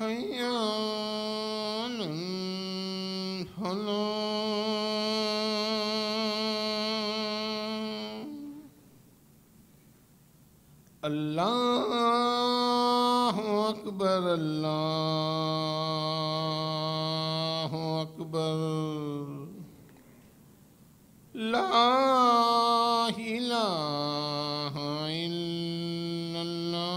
حي على الفلاح الله أكبر الله أكبر لا إله إلا الله.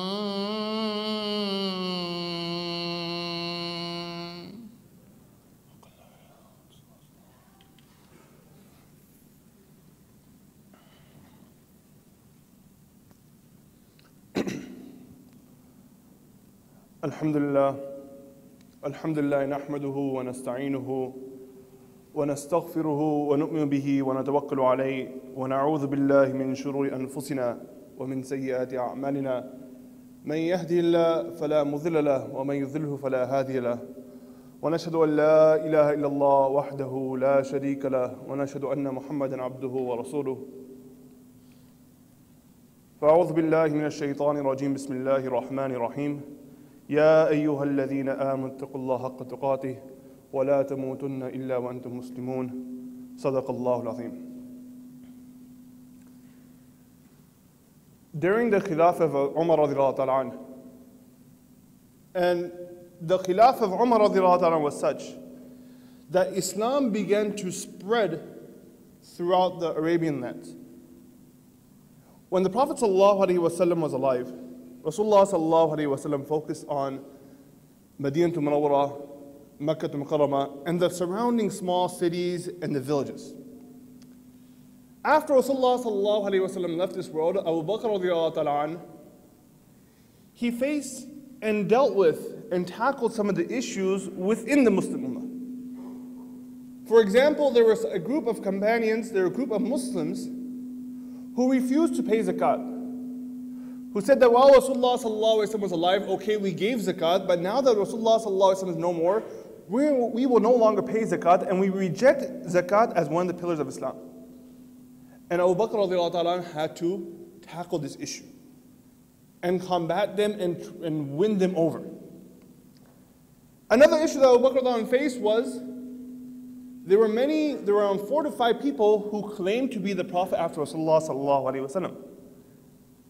الحمد لله نحمده ونستعينه ونستغفره ونؤمن به ونتوكل عليه ونعوذ بالله من شرور أنفسنا ومن سيئات أعمالنا من يهدي الله فلا مضل له ومن يضلله فلا هادي له ونشهد أن لا إله إلا الله وحده لا شريك له ونشهد أن محمدا عبده ورسوله. فأعوذ بالله من الشيطان الرجيم. بسم الله الرحمن الرحيم. يا أيها الذين آمنوا اتقوا الله حق تقاته ولا تموتن إلا وأنتم مسلمون. صدق الله العظيم. During the Khilafah of Umar radiallahu ta'ala anhu, and the Khilafah of Umar radiallahu ta'ala anhu was such that Islam began to spread throughout the Arabian lands. When the Prophet ﷺ was alive, Rasulullah ﷺ focused on Madinah Munawwarah, Makkah Mukarramah, and the surrounding small cities and the villages. After Rasulullah ﷺ left this world, Abu Bakr radiallahu ta'ala anhu, he faced and dealt with and tackled some of the issues within the Muslim Ummah. For example, there was a group of companions, there were a group of Muslims who refused to pay zakat, who said that while Rasulullah ﷺ was alive, okay, we gave zakat, but now that Rasulullah ﷺ is no more, we will no longer pay zakat, and we reject zakat as one of the pillars of Islam. And Abu Bakr radiallahu ta'ala had to tackle this issue and combat them and win them over. Another issue that Abu Bakr radiallahu anhu faced was there were around 4 to 5 people who claimed to be the Prophet after Rasulullah sallallahu alaihi wasallam,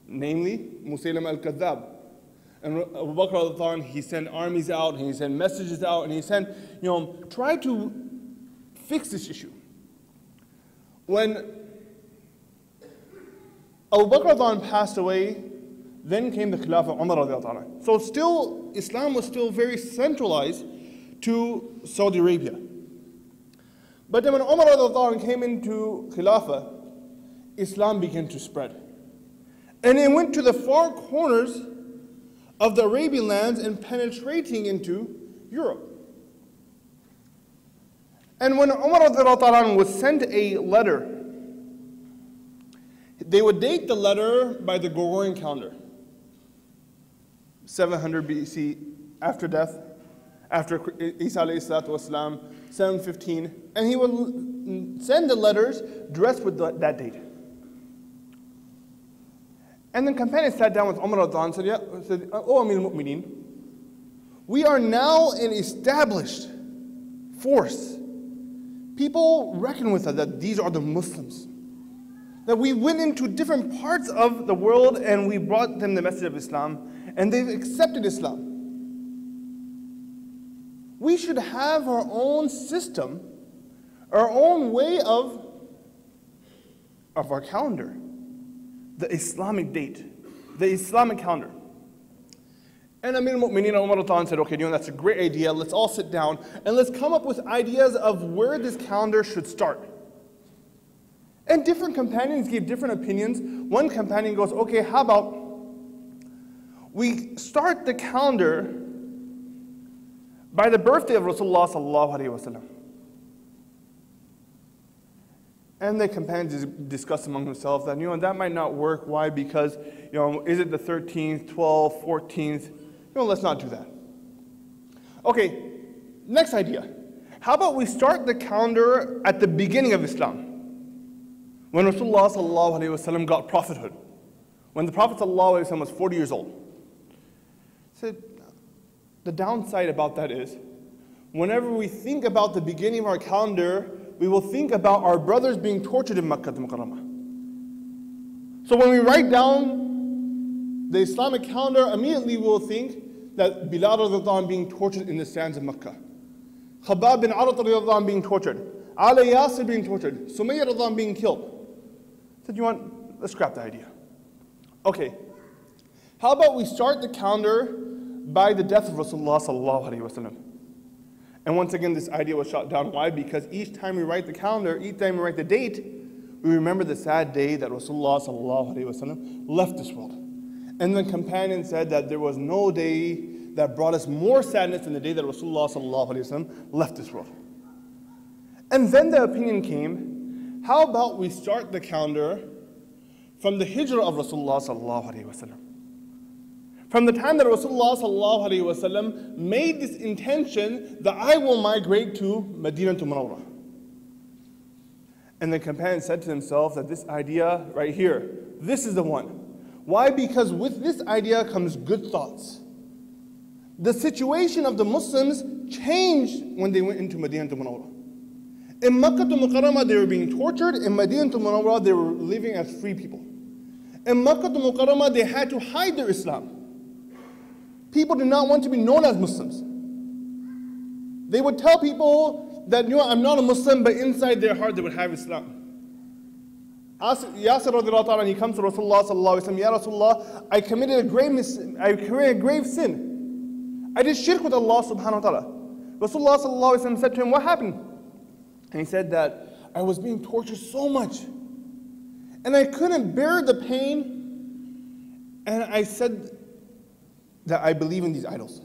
namely Musaylim al-Kadhab. And Abu Bakr radiallahu anhu, he sent armies out, and he sent messages out, and he sent, try to fix this issue. When Abu Bakr radiallahu anhu passed away, then came the Khilafah of Umar radiallahu anhu. So still, Islam was still very centralized to Saudi Arabia. But then when Umar radiallahu anhu came into Khilafah, Islam began to spread. And it went to the far corners of the Arabian lands and penetrating into Europe. And when Umar radiallahu anhu would send a letter, they would date the letter by the Gregorian calendar, 700 BC, after death, after Isa alayhi salatu wasalam, 715, and he would send the letters dressed with that date. And then companions sat down with Umar and said, "Oh Amir al-Mu'mineen, we are now an established force. People reckon with us that these are the Muslims. That we went into different parts of the world and we brought them the message of Islam, and they've accepted Islam. We should have our own system, our own way of our calendar, the Islamic date, the Islamic calendar." And Amir al-Mu'mineen Umar said, "Okay, that's a great idea. Let's all sit down and let's come up with ideas of where this calendar should start." And different companions gave different opinions. One companion goes, "Okay, how about we start the calendar by the birthday of Rasulullah sallallahu alaihi wasallam?" And the companions discussed among themselves that, that might not work. Why? Because, is it the 13th, 12th, 14th? Let's not do that. Okay, next idea. How about we start the calendar at the beginning of Islam, when Rasulullah sallallahu alaihi wasallam got prophethood, when the Prophet sallallahu alaihi wasallam was 40 years old. He said, The downside about that is, whenever we think about the beginning of our calendar, we will think about our brothers being tortured in Makkah al-Mukarramah. So when we write down the Islamic calendar, immediately we will think that Bilal radiallahu anh being tortured in the sands of Makkah, Khabbab bin Arat radiallahu anh being tortured, Ali Yasir being tortured, Sumayya radiallahu anh being killed. I said, you want, let's scrap the idea. Okay, how about we start the calendar by the death of Rasulullah sallallahu alaihi wasallam? And once again, this idea was shot down. Why? Because each time we write the calendar, each time we write the date, we remember the sad day that Rasulullah sallallahu alaihi wasallam left this world. And the companion said that there was no day that brought us more sadness than the day that Rasulullah sallallahu alaihi wasallam left this world. And then the opinion came, how about we start the calendar from the hijrah of Rasulullah sallallahu alaihi wasallam? From the time that Rasulullah sallallahu alaihi wasallam made this intention that I will migrate to Medina to Munawwarah. And the companion said to himself that this idea right here, this is the one. Why? Because with this idea comes good thoughts. The situation of the Muslims changed when they went into Medina to Munawwarah. In Makkah al-Mukarramah, they were being tortured. In Medina to Munawwarah, they were living as free people. In Makkah al-Mukarramah, they had to hide their Islam. People did not want to be known as Muslims. They would tell people that, you know, I'm not a Muslim, but inside their heart they would have Islam. Yasir radiallahu ta'ala, he comes to Rasulullah sallallahu alaihi wasallam, Ya Rasulullah, I committed a grave sin. I did shirk with Allah subhanahu wa ta'ala. Rasulullah sallallahu alaihi wasallam said to him, what happened? And he said that I was being tortured so much, and I couldn't bear the pain, and I said that I believe in these idols.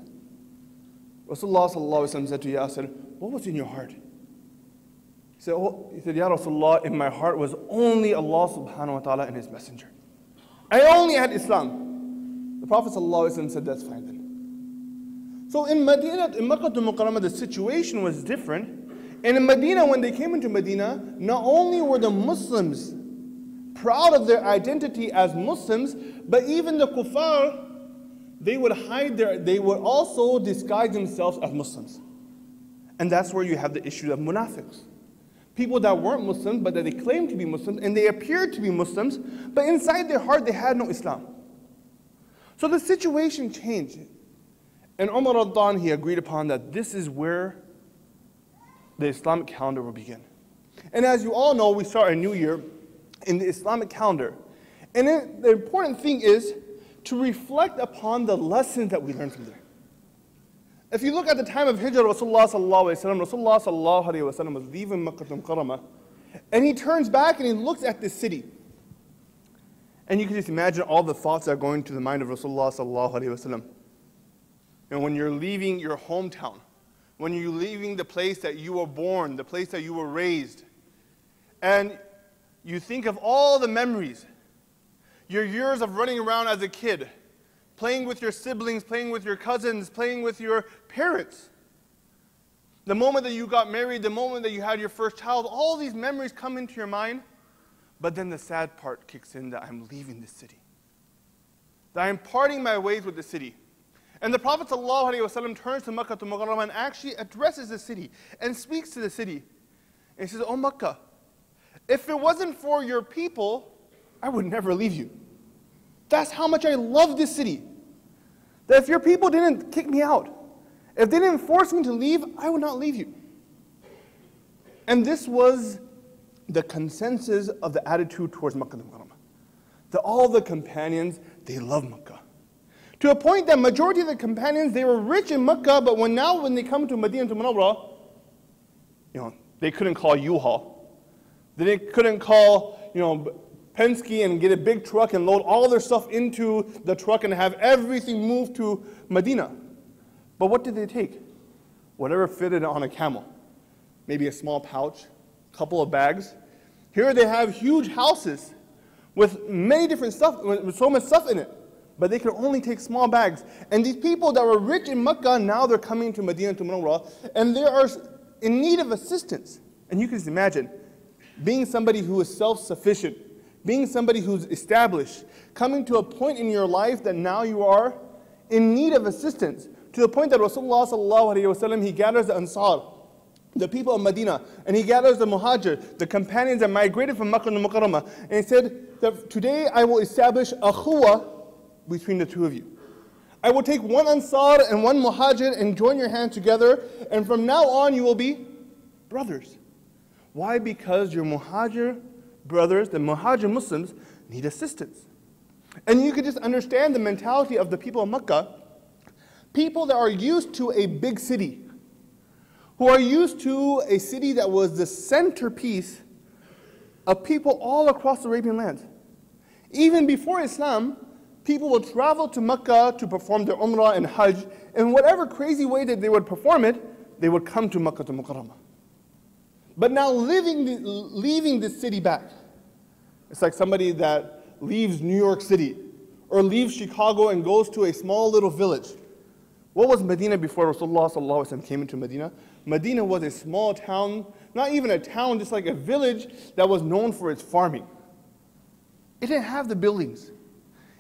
Rasulullah sallallahu alaihi wasallam said to Yasir, what was in your heart? He said, Ya Rasulullah, in my heart was only Allah subhanahu wa ta'ala and His Messenger. I only had Islam. The Prophet sallallahu alaihi wasallam said, that's fine then. So in Medina, in Makkah al-Mukarramah, the situation was different. And in Medina, when they came into Medina, not only were the Muslims proud of their identity as Muslims, but even the kuffar, they would also disguise themselves as Muslims. And that's where you have the issue of munafiqs. People that weren't Muslims, but that they claimed to be Muslims, and they appeared to be Muslims, but inside their heart they had no Islam. So the situation changed. And Umar radiallahu anh, he agreed upon that this is where the Islamic calendar will begin. And as you all know, we start a new year in the Islamic calendar. And the important thing is to reflect upon the lessons that we learned from there. If you look at the time of Hijrah, Rasulullah sallallahu alaihi wasallam was leaving Makkah al-Mukarramah, and he turns back and he looks at this city. And you can just imagine all the thoughts that are going to the mind of Rasulullah sallallahu alaihi wasallam. And when you're leaving your hometown, when you're leaving the place that you were born, the place that you were raised, and you think of all the memories, your years of running around as a kid, playing with your siblings, playing with your cousins, playing with your parents. The moment that you got married, the moment that you had your first child, all these memories come into your mind. But then the sad part kicks in that I'm leaving this city, that I'm parting my ways with the city. And the Prophet ﷺ turns to Makkah al-Mukarramah and actually addresses the city and speaks to the city. And he says, "Oh Makkah, if it wasn't for your people, I would never leave you. That's how much I love this city. That if your people didn't kick me out, if they didn't force me to leave, I would not leave you." And this was the consensus of the attitude towards Makkah al-Mukarramah. That all the companions, they love Makkah. To a point that majority of the companions, they were rich in Makkah, but when they come to Medina to Munawwarah, they couldn't call U-Haul. They couldn't call, Penske and get a big truck and load all their stuff into the truck and have everything moved to Medina. But what did they take? Whatever fitted on a camel. Maybe a small pouch, a couple of bags. Here they have huge houses with many different stuff, with so much stuff in it. But they could only take small bags. And these people that were rich in Makkah, now they're coming to Medina to Munawwarah, and they are in need of assistance. And you can just imagine, being somebody who is self-sufficient, being somebody who's established, coming to a point in your life that now you are in need of assistance. To the point that Rasulullah sallallahu alaihi wasallam, he gathers the Ansar, the people of Medina, and he gathers the Muhajir, the companions that migrated from Makkah to Mukarramah, and he said that today I will establish akhuwa between the two of you. I will take one Ansar and one Muhajir and join your hands together, and from now on you will be brothers. Why? Because your Muhajir brothers, the Muhajir Muslims, need assistance. And you could just understand the mentality of the people of Makkah, people that are used to a big city, who are used to a city that was the centerpiece of people all across the Arabian lands. Even before Islam, people would travel to Makkah to perform their Umrah and Hajj, and whatever crazy way that they would perform it, they would come to Makkah to Mukarramah. But now leaving this city back, it's like somebody that leaves New York City or leaves Chicago and goes to a small little village. What was Medina before Rasulullah sallallahu alaihi wasallam came into Medina? Medina was a small town, not even a town, just like a village that was known for its farming. It didn't have the buildings.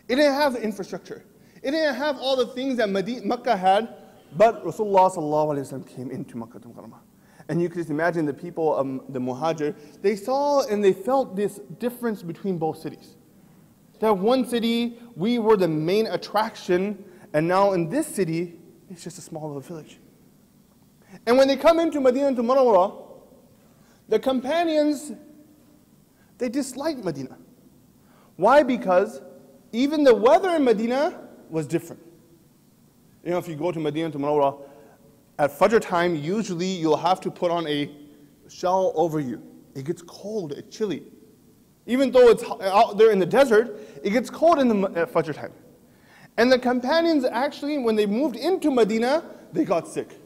It didn't have the infrastructure. It didn't have all the things that Makkah had, but Rasulullah sallallahu alaihi wasallam came into Makkah to Mukarramah. And you can just imagine the people, the Muhajir, they saw and they felt this difference between both cities. That one city, we were the main attraction, and now in this city, it's just a small little village. And when they come into Medina to Munawwarah, the companions, they disliked Medina. Why? Because even the weather in Medina was different. You know, if you go to Medina to Munawwarah, at Fajr time, usually you'll have to put on a shawl over you. It gets cold, it's chilly. Even though it's out there in the desert, it gets cold in the Fajr time. And the companions actually, when they moved into Medina, they got sick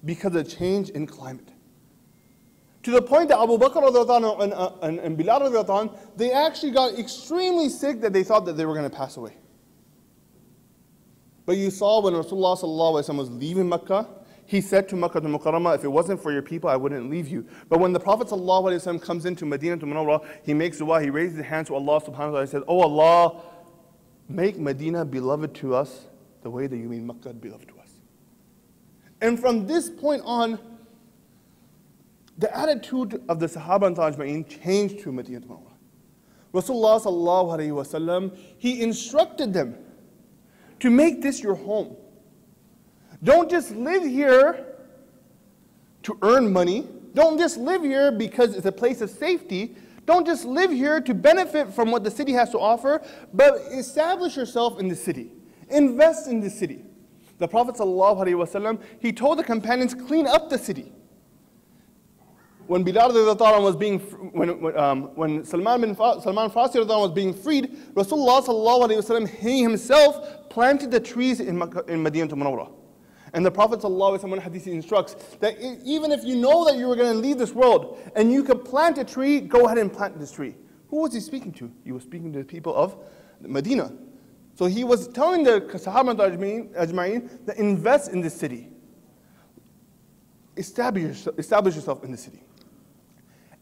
because of the change in climate. To the point that Abu Bakr and Bilal, they actually got extremely sick that they thought that they were going to pass away. But you saw when Rasulullah sallallahu alaihi wasallam was leaving Makkah, he said to Makkah to Mukarramah, if it wasn't for your people, I wouldn't leave you. But when the Prophet sallallahu alaihi wasallam comes into Medina to Munawwarah, he makes dua, he raises his hands to Allah subhanahu wa ta'ala and says, Oh Allah, make Medina beloved to us the way that you made Makkah beloved to us. And from this point on, the attitude of the Sahaba and Tajma'in changed to Medina to Munawwarah. Rasulullah sallallahu alaihi wasallam, he instructed them to make this your home. Don't just live here to earn money. Don't just live here because it's a place of safety. Don't just live here to benefit from what the city has to offer, but establish yourself in the city. Invest in the city. The Prophet ﷺ, he told the companions, clean up the city. When Bilal was being, when Salman Farsi was being freed, Rasulullah ﷺ, he himself planted the trees in Medina to Munawwarah. And the Prophet ﷺ in hadith instructs that even if you know that you were going to leave this world and you could plant a tree, go ahead and plant this tree. Who was he speaking to? He was speaking to the people of Medina. So he was telling the Sahaba Ajma'in that invest in this city. Establish yourself in the city.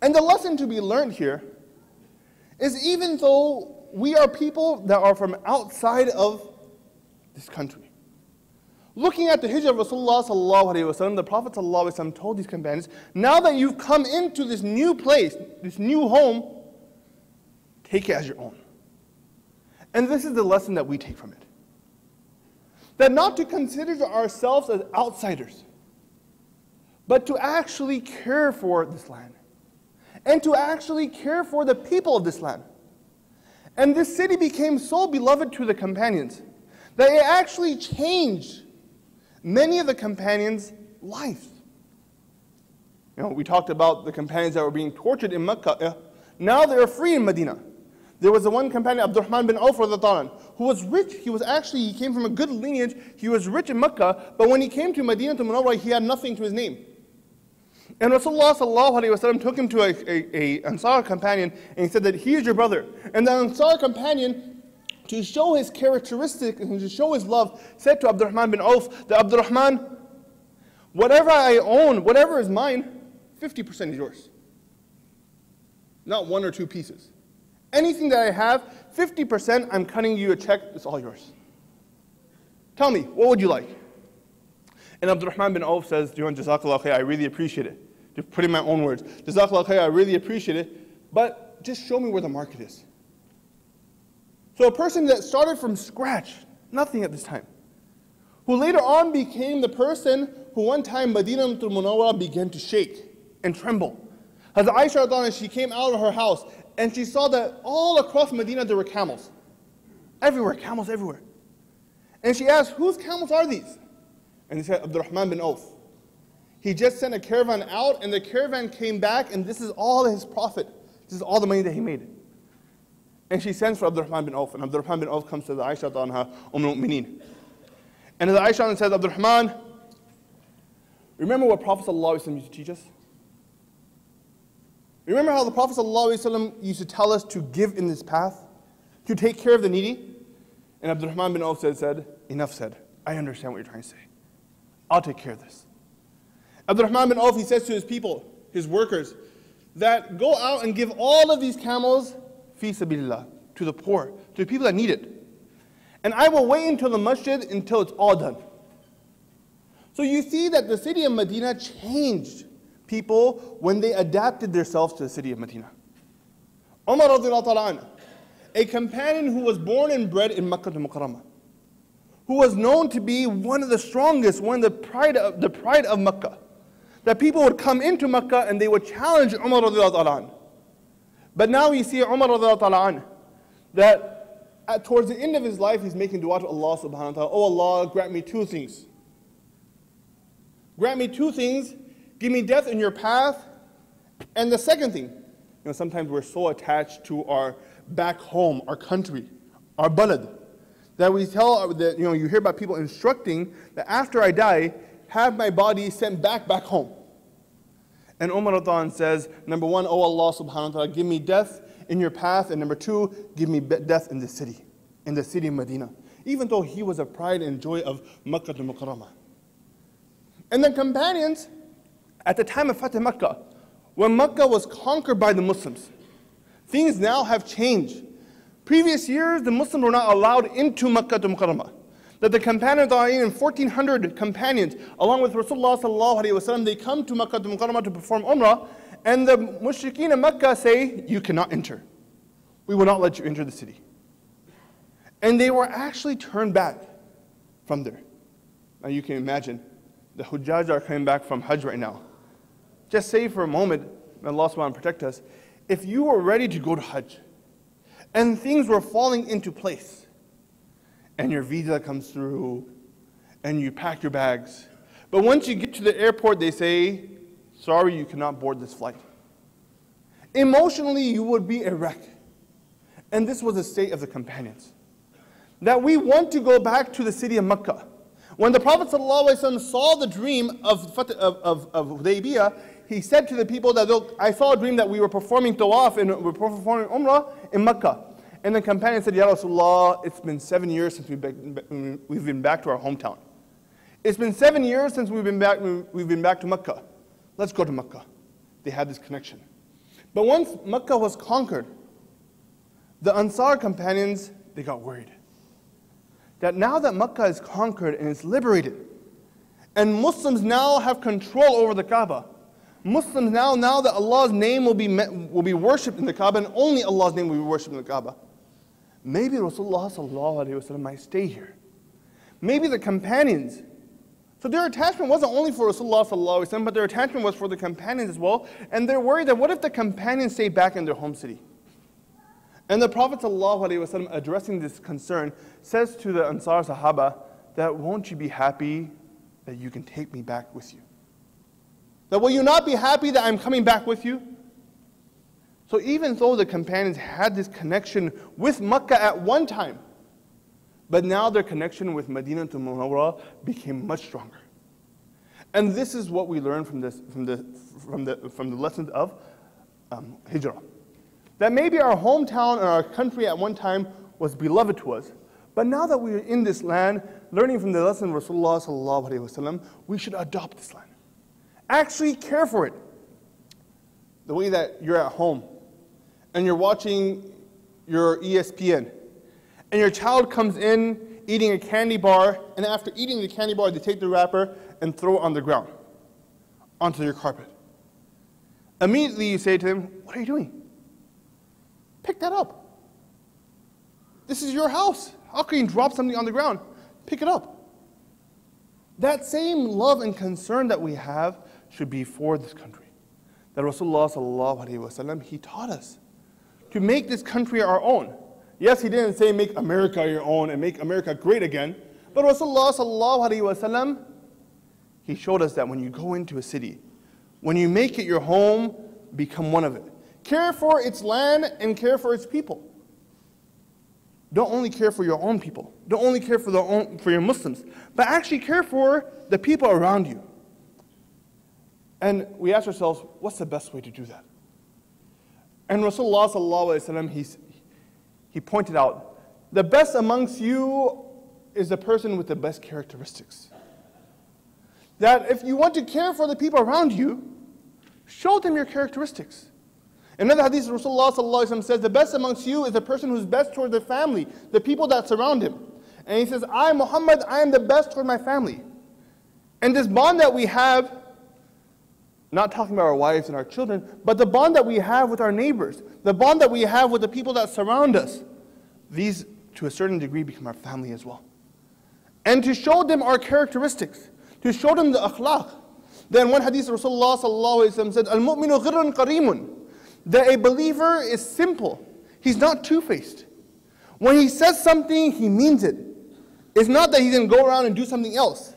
And the lesson to be learned here is even though we are people that are from outside of this country, looking at the hijrah of Rasulullah sallallahu alaihi wasallam, the Prophet sallallahu alaihi wasallam told these companions, now that you've come into this new place, this new home, take it as your own. And this is the lesson that we take from it. That not to consider ourselves as outsiders, but to actually care for this land. And to actually care for the people of this land. And this city became so beloved to the companions that it actually changed many of the companions' lives. You know, we talked about the companions that were being tortured in Mecca. Now they are free in Medina. There was the one companion, Abdurrahman bin Auf, who was rich. He came from a good lineage. He was rich in Mecca, but when he came to Medina to Munawwarah, he had nothing to his name. And Rasulullah sallallahu alaihi wasallam took him to a Ansar companion, and he said that he is your brother. And the Ansar companion, to show his characteristic and to show his love, said to Abdurrahman bin Auf, that Abdurrahman, whatever I own, whatever is mine, 50% is yours. Not one or two pieces. Anything that I have, 50%, I'm cutting you a check, it's all yours. Tell me, what would you like? And Abdurrahman bin Auf says, Jazakallah khair, I really appreciate it. To put in my own words, Jazakallah khair, I really appreciate it, but just show me where the market is. So a person that started from scratch, nothing at this time, who later on became the person who one time Madinah al-Munawwara began to shake and tremble. Hazrat Aisha radhiyallahu anha, she came out of her house and she saw that all across Medina there were camels. Everywhere, camels everywhere. And she asked, whose camels are these? And he said, Abdurrahman bin Auf. He just sent a caravan out and the caravan came back and this is all his profit. This is all the money that he made. And she sends for Abdurrahman bin Auf, and Abdurrahman bin Auf comes to the Aisha anha, al-Mu'mineen. And the Aisha says, Abdurrahman, remember what Prophet ﷺ used to teach us? Remember how the Prophet ﷺ used to tell us to give in this path? To take care of the needy? And Abdurrahman bin Auf said, enough said. I understand what you're trying to say. I'll take care of this. Abdurrahman bin Auf, he says to his people, his workers, that go out and give all of these camels fi sabilillah, to the poor, to the people that need it. And I will wait until the masjid until it's all done. So you see that the city of Medina changed people when they adapted themselves to the city of Medina. Umar radiallahu ta'ala anhu, a companion who was born and bred in Makkah al-Mukarramah, who was known to be one of the strongest, one of the pride of Makkah, that people would come into Makkah and they would challenge Umar radiallahu ta'ala anhu. But now we see Umar radiallahu ta'ala anhu, that towards the end of his life, he's making dua to Allah subhanahu wa ta'ala. Oh Allah, grant me two things. Grant me two things. Give me death in your path. And the second thing, sometimes we're so attached to our back home, our country, our balad, that we tell, that you hear about people instructing that after I die, have my body sent back home. And Umar Radhan says, number one, oh Allah subhanahu wa ta'ala, give me death in your path. And number two, give me death in the city of Medina. Even though he was a pride and joy of Makkah al-Mukarramah. And the companions, at the time of Fatih Makkah, when Makkah was conquered by the Muslims, things now have changed. Previous years, the Muslims were not allowed into Makkah al-Mukarramah. That the companions, in 1,400 companions, along with Rasulullah sallallahu alaihi wasallam, they come to Makkah al-Mukarramah to perform Umrah, and the mushrikeen of Makkah say, you cannot enter. We will not let you enter the city. And they were actually turned back from there. Now you can imagine, the Hujjaj are coming back from Hajj right now. Just say for a moment, may Allah subhanahu wa ta'ala protect us, if you were ready to go to Hajj, and things were falling into place, and your visa comes through, and you pack your bags. But once you get to the airport, they say, sorry, you cannot board this flight. Emotionally, you would be a wreck. And this was the state of the companions. That we want to go back to the city of Makkah. When the Prophet ﷺ saw the dream of Hudaybiyah, he said to the people that, look, I saw a dream that we were performing tawaf and we were performing umrah in Makkah. And the companion said, Ya Rasulullah, it's been 7 years since we've been back to our hometown. It's been 7 years since we've been back to Makkah. Let's go to Makkah. They had this connection. But once Makkah was conquered, the Ansar companions, they got worried. That now that Makkah is conquered and it's liberated, and Muslims now have control over the Kaaba, Muslims now that Allah's name will be worshipped in the Kaaba, and only Allah's name will be worshipped in the Kaaba, maybe Rasulullah sallallahu alaihi wasallam might stay here. Maybe the companions. So their attachment wasn't only for Rasulullah sallallahu alaihi wasallam, but their attachment was for the companions as well. And they're worried that what if the companions stay back in their home city? And the Prophet sallallahu alaihi wasallam, addressing this concern, says to the Ansar Sahaba that, won't you be happy that you can take me back with you? That will you not be happy that I'm coming back with you? So even though the companions had this connection with Makkah at one time, but now their connection with Medina to Munawwara became much stronger. And this is what we learn from the lessons of Hijrah. That maybe our hometown and our country at one time was beloved to us, but now that we are in this land, learning from the lesson of Rasulullah sallallahu alaihi wasallam, we should adopt this land. Actually care for it. The way that you're at home and you're watching your ESPN and your child comes in eating a candy bar, and after eating the candy bar, they take the wrapper and throw it on the ground, onto your carpet. Immediately you say to him, what are you doing? Pick that up. This is your house. How can you drop something on the ground? Pick it up. That same love and concern that we have should be for this country. That Rasulullah sallallahu alaihi wasallam, he taught us to make this country our own. Yes, he didn't say make America your own and make America great again, but Rasulullah sallallahu alaihi wasallam, he showed us that when you go into a city, when you make it your home, become one of it. Care for its land and care for its people. Don't only care for your own people. Don't only care for your Muslims, but actually care for the people around you. And we ask ourselves, what's the best way to do that? And Rasulullah sallallahu alaihi wasallam, he pointed out, the best amongst you is the person with the best characteristics. That if you want to care for the people around you, show them your characteristics. In another hadith, Rasulullah sallallahu alaihi wasallam says, the best amongst you is the person who's best toward their family, the people that surround him. And he says, I, Muhammad, I am the best toward my family. And this bond that we have, not talking about our wives and our children, but the bond that we have with our neighbors, the bond that we have with the people that surround us, these, to a certain degree, become our family as well. And to show them our characteristics, to show them the akhlaq. Then one hadith, Rasulullah sallallahu alaihi wasallam said, Al-mu'minu ghirrun karimun. That a believer is simple. He's not two-faced. When he says something, he means it. It's not that he's going to go around and do something else.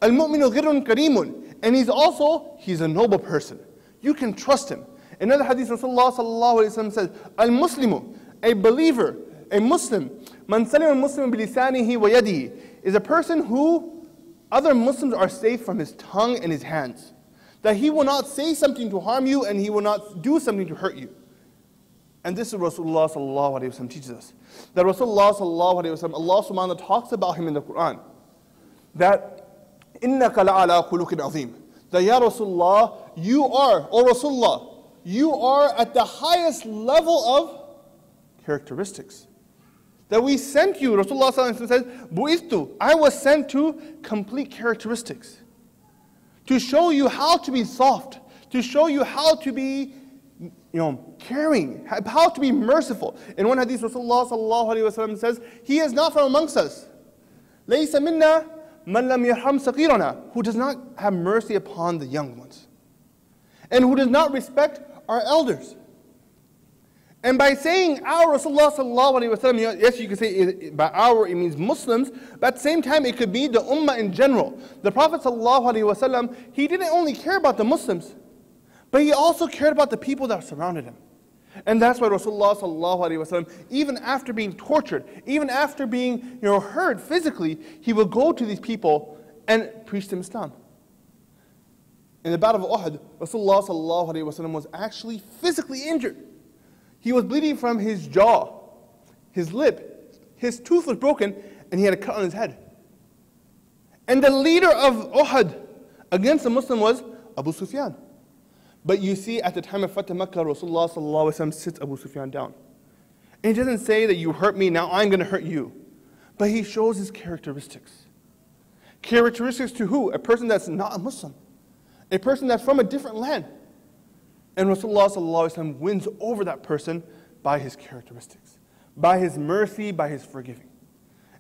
Al-mu'minu ghirrun karimun. And he's a noble person. You can trust him. Another hadith, Rasulullah sallallahu alaihi wasallam says, Al-muslimu, a believer, a Muslim, man salim al-muslim bilisanihi wa yadihi, is a person who other Muslims are safe from his tongue and his hands. That he will not say something to harm you and he will not do something to hurt you. And this is Rasulullah sallallahu alaihi wasallam teaches us. That Rasulullah sallallahu alaihi wasallam, Allah subhanahu wa ta'ala talks about him in the Quran. That إِنَّكَ لَعَلَىٰ خُلُقٍ عَظِيمٍ. That Ya Rasulullah, you are, O Rasulullah, you are at the highest level of characteristics. That we sent you, Rasulullah sallallahu alaihi wasallam says, Bu'ithtu, I was sent to complete characteristics. To show you how to be soft, to show you how to be, caring, how to be merciful. In one hadith, Rasulullah sallallahu alaihi wasallam says, he is not from amongst us. لَيْسَ مِنَّا مَنْ لَمْ يَرْحَمْ صَغِيرَنَا, who does not have mercy upon the young ones. And who does not respect our elders. And by saying our Rasulullah sallallahu alaihi wasallam, yes, you can say by our it means Muslims, but at the same time it could be the ummah in general. The Prophet sallallahu alaihi wasallam, he didn't only care about the Muslims, but he also cared about the people that surrounded him. And that's why Rasulullah sallallahu alaihi wasallam, even after being tortured, even after being hurt physically, he would go to these people and preach them Islam. In the Battle of Uhud, Rasulullah sallallahu alaihi wasallam was actually physically injured. He was bleeding from his jaw, his lip, his tooth was broken, and he had a cut on his head. And the leader of Uhud against the Muslim was Abu Sufyan. But you see, at the time of Fatah Makkah, Rasulullah sallallahu alaihi wasallam sits Abu Sufyan down. And he doesn't say that you hurt me, now I'm going to hurt you. But he shows his characteristics. Characteristics to who? A person that's not a Muslim. A person that's from a different land. And Rasulullah sallallahu alaihi wasallam wins over that person by his characteristics, by his mercy, by his forgiving.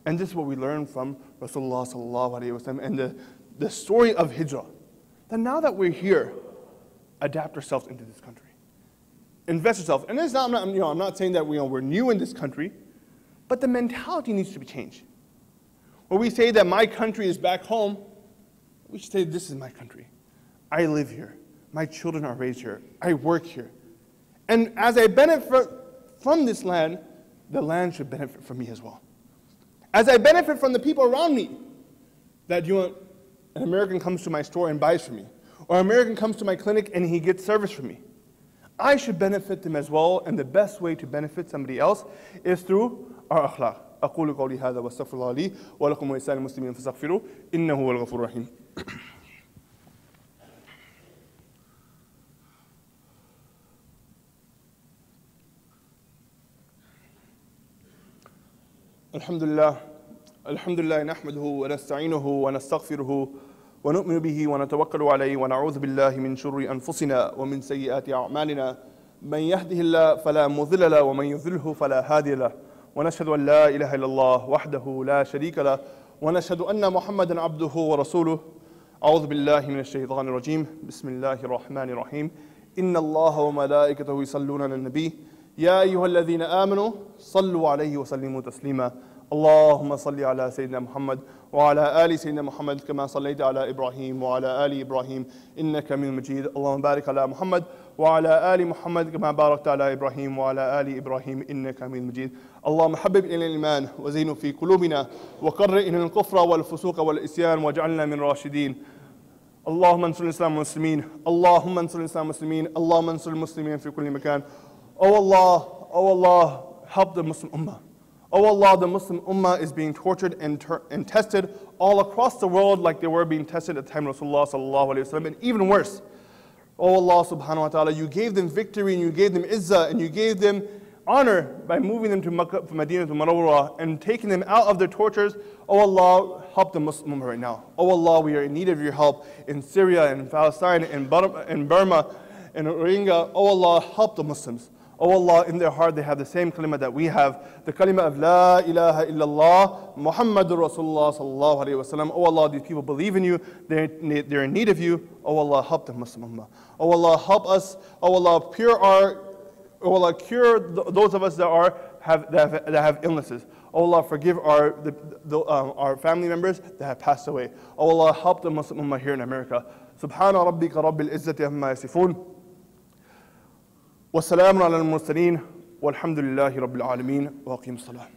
And this is what we learn from Rasulullah sallallahu alaihi wasallam and the story of Hijrah. That now that we're here, adapt ourselves into this country. Invest yourself. And it's not, I'm not saying that we're new in this country, but the mentality needs to be changed. When we say that my country is back home, we should say this is my country. I live here. My children are raised here. I work here. And as I benefit from this land, the land should benefit from me as well. As I benefit from the people around me, that an American comes to my store and buys from me, or an American comes to my clinic and he gets service from me, I should benefit them as well, and the best way to benefit somebody else is through our akhlaq. أقول قولي هذا واستغفر الله لي ولكم ولسائر المسلمين فاستغفروه إنه هو الغفور الرحيم. Alhamdulillah, الحمد لله نحمده ونستعينه ونستغفره ونؤمن به ونتوكل عليه ونعوذ بالله من شرور أنفسنا ومن سيئات أعمالنا من يهده الله فلا مضل له ومن يضلله فلا هادي له ونشهد أن لا إله إلا الله وحده لا شريك له ونشهد أن محمدا عبده ورسوله. أعوذ بالله من الشيطان الرجيم. بسم الله الرحمن الرحيم. إن الله وملائكته يصلون على النبي يا أيها الذين آمنوا صلوا عليه وسلموا تسليما. اللهم صل على سيدنا محمد وعلى آل سيدنا محمد كما صليت على إبراهيم وعلى آل إبراهيم إنك حميد مجيد. اللهم بارك على محمد وعلى آل محمد كما باركت على إبراهيم وعلى آل إبراهيم إنك حميد مجيد. اللهم حبب إلينا الإيمان وزينه في قلوبنا وكره إلينا الكفر والفسوق والعصيان واجعلنا من الراشدين. اللهم انصر الإسلام والمسلمين. اللهم انصر الإسلام والمسلمين. اللهم انصر المسلمين في كل مكان. Oh Allah, help the Muslim Ummah. Oh Allah, the Muslim Ummah is being tortured and tested all across the world like they were being tested at the time of Rasulullah sallallahu alayhi wa sallam, and even worse. Oh Allah subhanahu wa ta'ala, you gave them victory and you gave them izzah and you gave them honor by moving them to Makkah, from Medina to Munawwarah and taking them out of their tortures. Oh Allah, help the Muslim Ummah right now. Oh Allah, we are in need of your help in Syria and Palestine and Burma and Rohingya. Oh Allah, help the Muslims. Oh Allah, in their heart they have the same kalima that we have, the kalima of La ilaha illallah, Muhammadur Rasulullah sallallahu alayhi wa sallam. Oh Allah, these people believe in you, they're in need of you. Oh Allah, help the Muslim Ummah. Oh Allah, help us. Oh Allah, cure those of us that have illnesses. Oh Allah, forgive our family members that have passed away. Oh Allah, help the Muslim Ummah here in America. Subhana rabbika rabbil izzati amma yasifun. والسلام على المرسلين والحمد لله رب العالمين وأقيم الصلاة.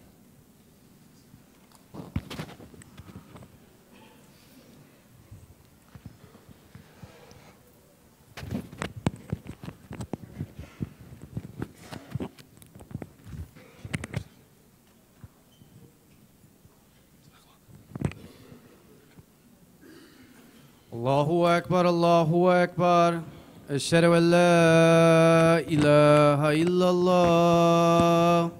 الله أكبر الله أكبر. أشهد أن لا إله إلا الله.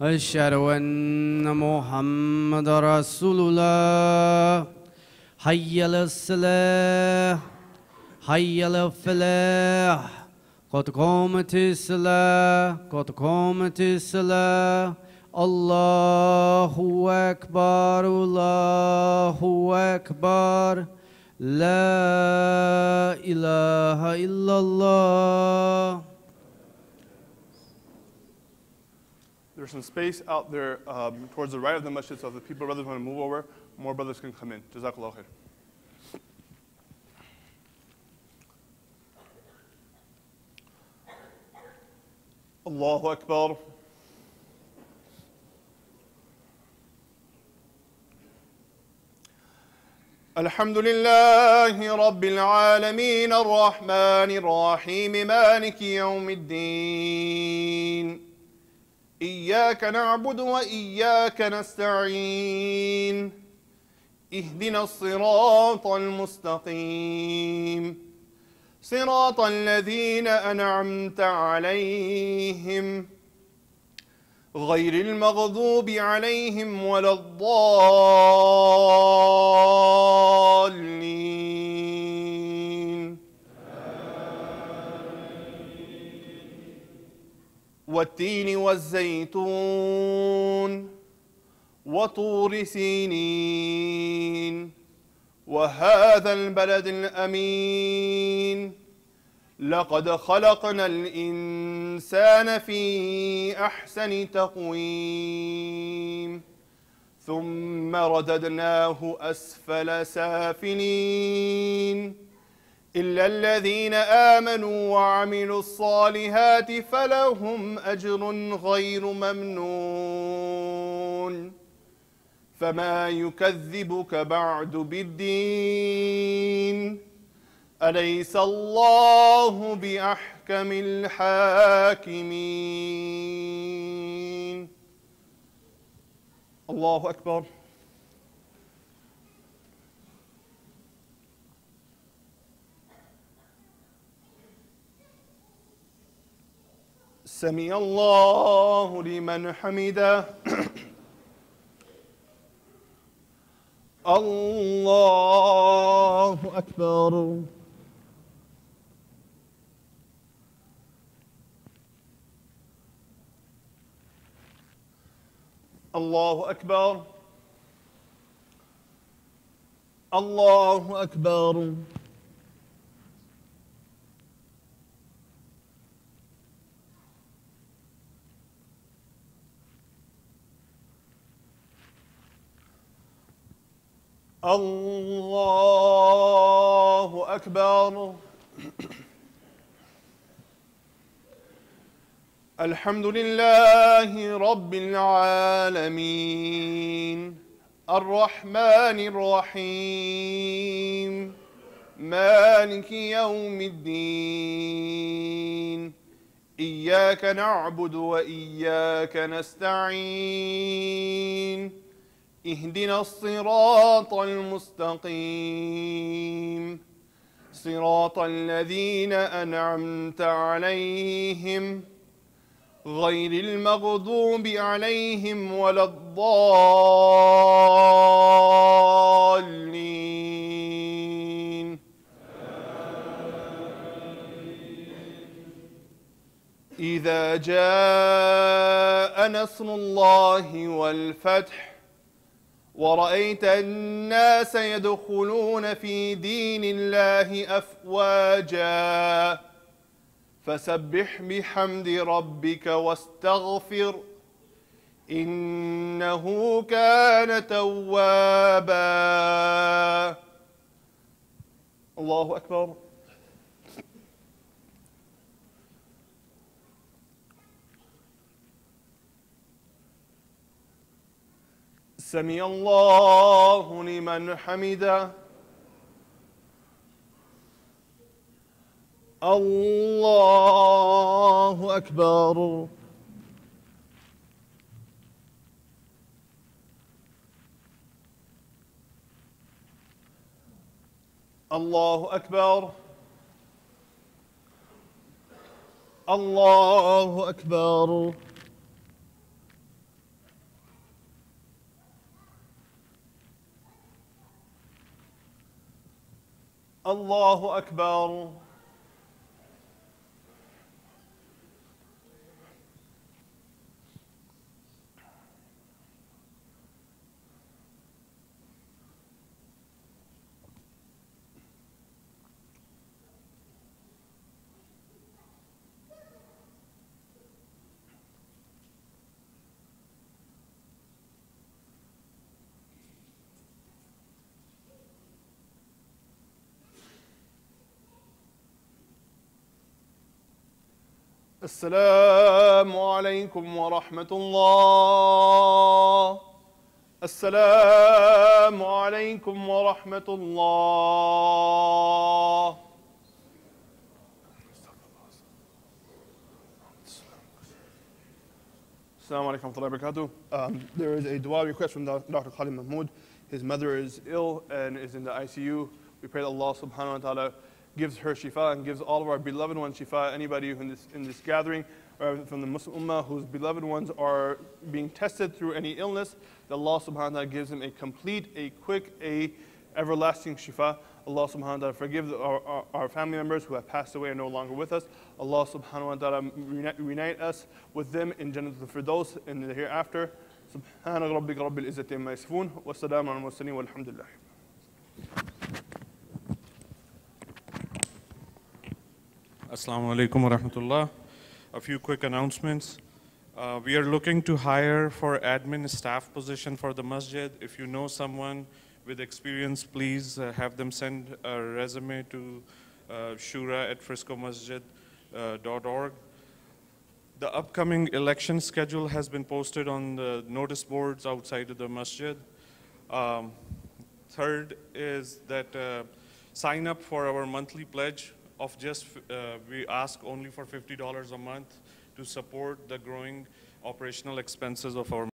أشهد أن محمد رسول الله. حي على الصلاة حي على الفلاح قد قامت الصلاة قد قامت الصلاة. الله أكبر الله أكبر. لا إله إلا الله. There's some space out there towards the right of the masjid, so if the people brothers want to move over, more brothers can come in. Jazakallah khair. Allahu Akbar. الحمد لله رب العالمين الرحمن الرحيم مالك يوم الدين. إياك نعبد وإياك نستعين. اهدنا الصراط المستقيم صراط الذين أنعمت عليهم غير المغضوب عليهم ولا الضالين. والتين والزيتون وطور سينين وهذا البلد الأمين. لقد خلقنا الإنسان في أحسن تقويم ثم رددناه أسفل سافلين إلا الذين آمنوا وعملوا الصالحات فلهم أجر غير ممنون. فما يكذبك بعد بالدين أليس الله بأحكم الحاكمين. الله أكبر. سمع الله لمن حمده. الله أكبر. الله أكبر. الله أكبر. الله أكبر. الحمد لله رب العالمين الرحمن الرحيم مالك يوم الدين إياك نعبد وإياك نستعين اهدنا الصراط المستقيم صراط الذين أنعمت عليهم غير المغضوب عليهم ولا الضالين. إذا جاء نصر الله والفتح ورأيت الناس يدخلون في دين الله أفواجا فسبح بحمد ربك واستغفر إنه كان توابا. الله أكبر. سمع الله لمن حمده. الله أكبر. الله أكبر. الله أكبر. الله أكبر. السلام عليكم ورحمة الله. السلام عليكم ورحمة الله. Assalamu alaikum wa rahmatullahi wa barakatuh. There is a dua request from Dr. Khalid Mahmood. His mother is ill and is in the ICU. We pray that Allah subhanahu wa ta'ala gives her shifa and gives all of our beloved ones shifa. Anybody in this gathering from the Muslim Ummah whose beloved ones are being tested through any illness, that Allah subhanahu wa ta'ala gives them a complete, a quick, a everlasting shifa. Allah subhanahu wa ta'ala forgive our family members who have passed away and no longer with us. Allah subhanahu wa ta'ala reunite us with them in Jannat al-Firdaus in the hereafter. Subhana rabbika rabbil izzati amma yasifun wa salamun ala al-mursalin walhamdulillah. Assalamu alaikum wa rahmatullah. A few quick announcements. We are looking to hire for admin staff position for the masjid. If you know someone with experience, please have them send a resume to shura@friscomasjid.org. The upcoming election schedule has been posted on the notice boards outside of the masjid. Third is that sign up for our monthly pledge of just, we ask only for $50 a month to support the growing operational expenses of our